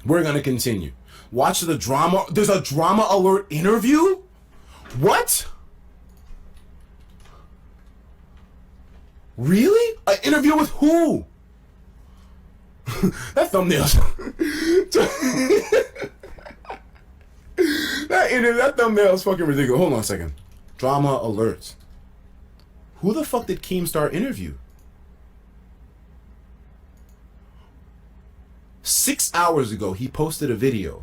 We're gonna continue. Watch the drama. There's a drama alert interview? What? Really? An interview with who? That thumbnail's that thumbnail is fucking ridiculous. Hold on a second. Drama alerts. Who the fuck did Keemstar interview? 6 hours ago, he posted a video.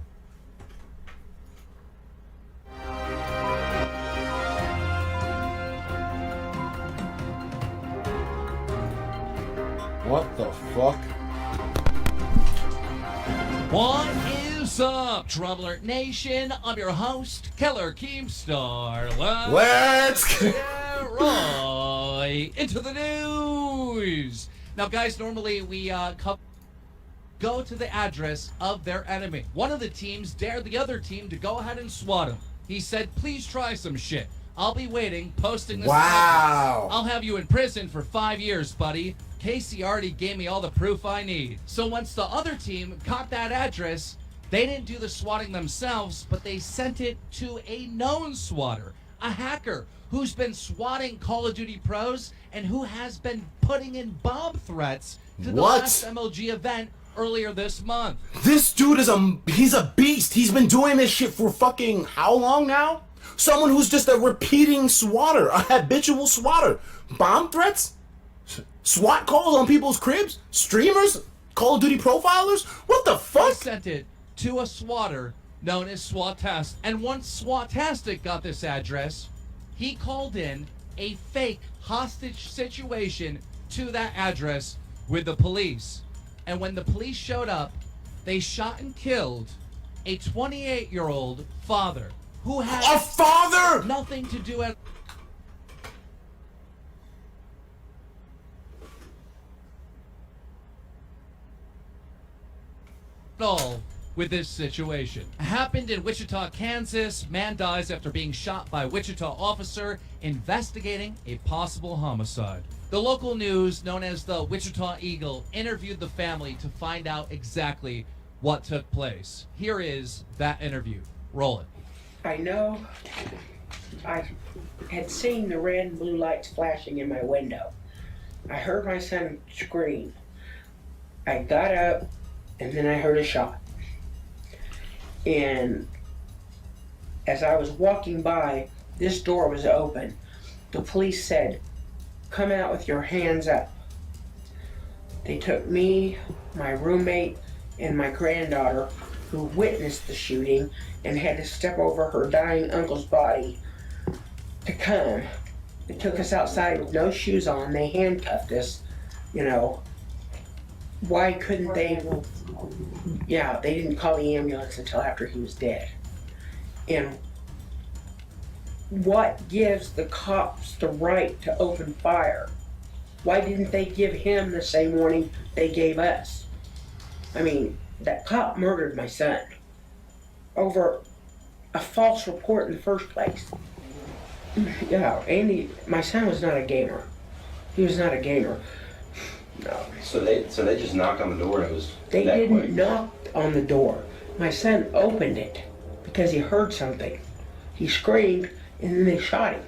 What the fuck? What is up, Trouble Alert Nation? I'm your host, Keller Keemstar. Let's get right into the news. Now, guys, normally we go to the address of their enemy. One of the teams dared the other team to go ahead and swat him. He said, please try some shit. I'll be waiting, posting this. Wow. Address. I'll have you in prison for 5 years, buddy. Casey already gave me all the proof I need. So once the other team got that address, they didn't do the swatting themselves, but they sent it to a known swatter, a hacker who's been swatting Call of Duty pros and who has been putting in bomb threats to the last MLG event earlier this month. This dude he's a beast. He's been doing this shit for fucking how long now? Someone who's just a repeating swatter, a habitual swatter. Bomb threats? SWAT calls on people's cribs? Streamers? Call of Duty profilers? What the fuck? They sent it to a swatter known as Swatastic. And once Swatastic got this address, he called in a fake hostage situation to that address with the police. And when the police showed up, they shot and killed a 28-year-old father who had a father nothing to do at all with this situation. Happened in Wichita, Kansas. Man dies after being shot by a Wichita officer investigating a possible homicide. The local news, known as the Wichita Eagle, interviewed the family to find out exactly what took place. Here is that interview. Roll it. I know I had seen the red and blue lights flashing in my window. I heard my son scream. I got up and then I heard a shot. And as I was walking by, this door was open. The police said, "Come out with your hands up." They took me, my roommate, and my granddaughter, who witnessed the shooting and had to step over her dying uncle's body, to come. They took us outside with no shoes on. They handcuffed us, you know. Why couldn't they? Yeah, they didn't call the ambulance until after he was dead. And what gives the cops the right to open fire? Why didn't they give him the same warning they gave us? I mean, that cop murdered my son over a false report in the first place. Yeah, Andy, my son was not a gamer. He was not a gamer. No. So they just knocked on the door and it was They didn't knock on the door. My son opened it because he heard something. He screamed and then they shot him.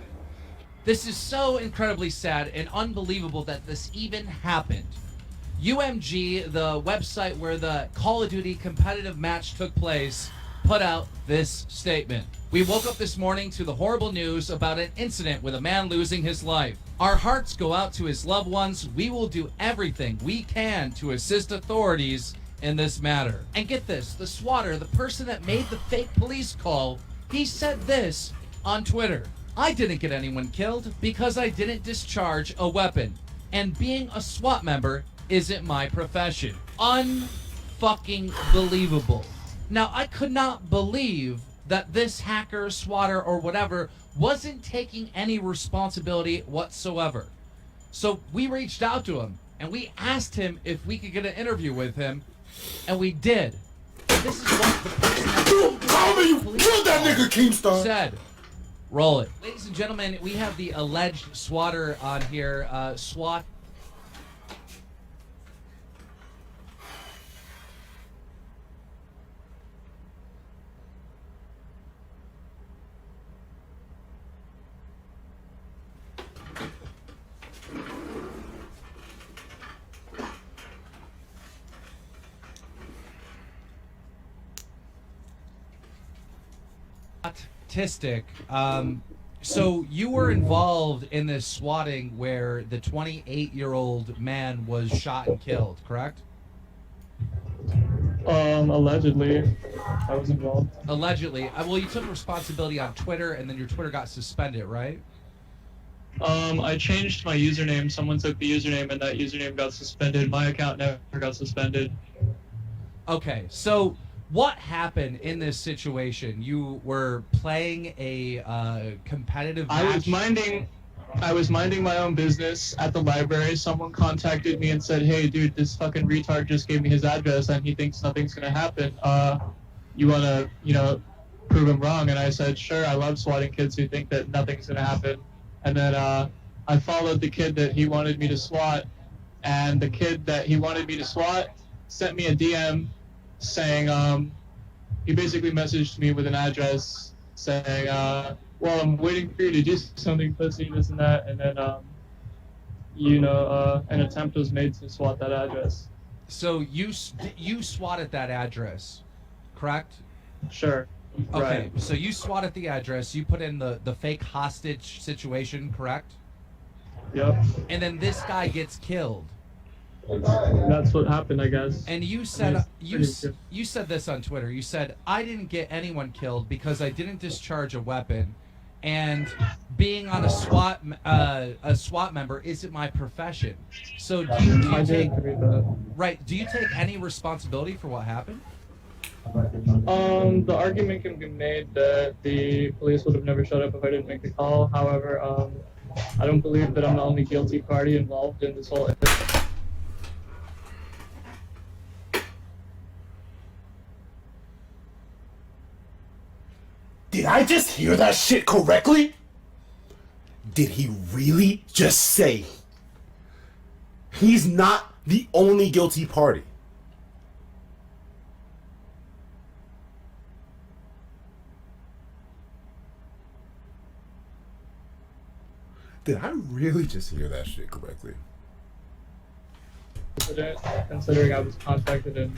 This is so incredibly sad and unbelievable that this even happened. UMG, the website where the Call of Duty competitive match took place, put out this statement. We woke up this morning to the horrible news about an incident with a man losing his life. Our hearts go out to his loved ones. We will do everything we can to assist authorities in this matter. And get this, the swatter, the person that made the fake police call, he said this on Twitter. I didn't get anyone killed because I didn't discharge a weapon. And being a SWAT member isn't my profession. Unfucking believable. Now, I could not believe that this hacker, swatter, or whatever wasn't taking any responsibility whatsoever. So we reached out to him and we asked him if we could get an interview with him, and we did. And this is what the person killed that nigga Keemstar said. Roll it. Ladies and gentlemen, we have the alleged swatter on here, Swat. Statistic. So you were involved in this swatting where the 28-year-old man was shot and killed, correct? Allegedly, I was involved. Allegedly. Well, you took responsibility on Twitter, and then your Twitter got suspended, right? I changed my username. Someone took the username, and that username got suspended. My account never got suspended. Okay, so what happened in this situation? You were playing a competitive match? I was minding my own business at the library. Someone contacted me and said, "Hey, dude, this fucking retard just gave me his address, and he thinks nothing's gonna happen. You wanna, prove him wrong?" And I said, "Sure. I love swatting kids who think that nothing's gonna happen." And then I followed the kid that he wanted me to swat, and the kid that he wanted me to swat sent me a DM saying, he basically messaged me with an address saying, "Well, I'm waiting for you to do something, pussy, this and that," and then, an attempt was made to swat that address. So you swatted that address, correct? Sure. Okay, Right. so you swatted the address, you put in the fake hostage situation, correct? Yep. And then this guy gets killed. That's what happened, I guess. And you said Yes, you said this on Twitter. You said, "I didn't get anyone killed because I didn't discharge a weapon, and being on a SWAT member isn't my profession." So do you I take did read that. right? Do you take any responsibility for what happened? The argument can be made that the police would have never showed up if I didn't make the call. However, I don't believe that I'm the only guilty party involved in this whole. Did I just hear that shit correctly? Did he really just say he's not the only guilty party? Did I really just hear that shit correctly? Considering I was contacted and,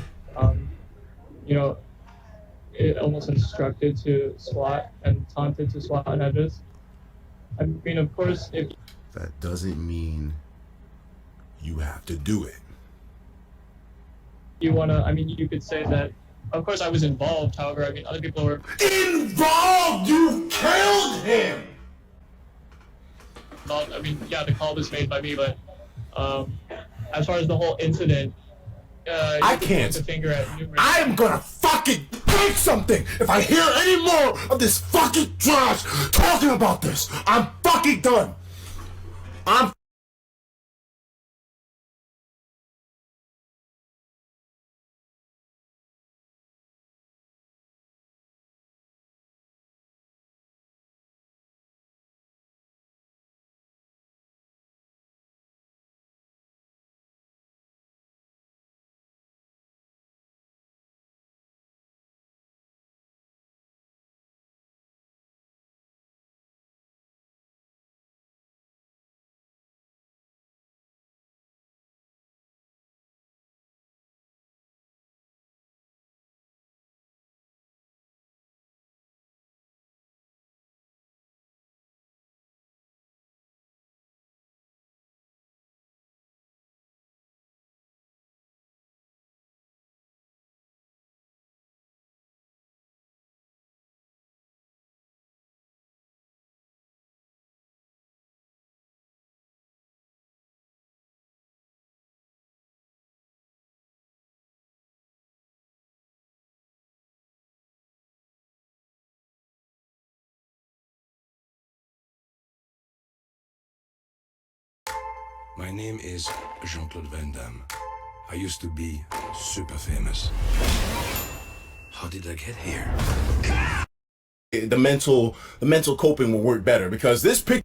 it almost instructed to SWAT and taunted to SWAT an address. I mean, of course, if That doesn't mean you have to do it. you you could say that, of course, I was involved. However, other people were. Involved! You killed him! Yeah, the call was made by me, but as far as the whole incident, I you can can't. point the finger at numerous. I'm gonna fucking break something if I hear any more of this fucking trash talking about this. I'm fucking done. I'm My name is Jean-Claude Van Damme. I used to be super famous. How did I get here? the mental coping will work better because this picture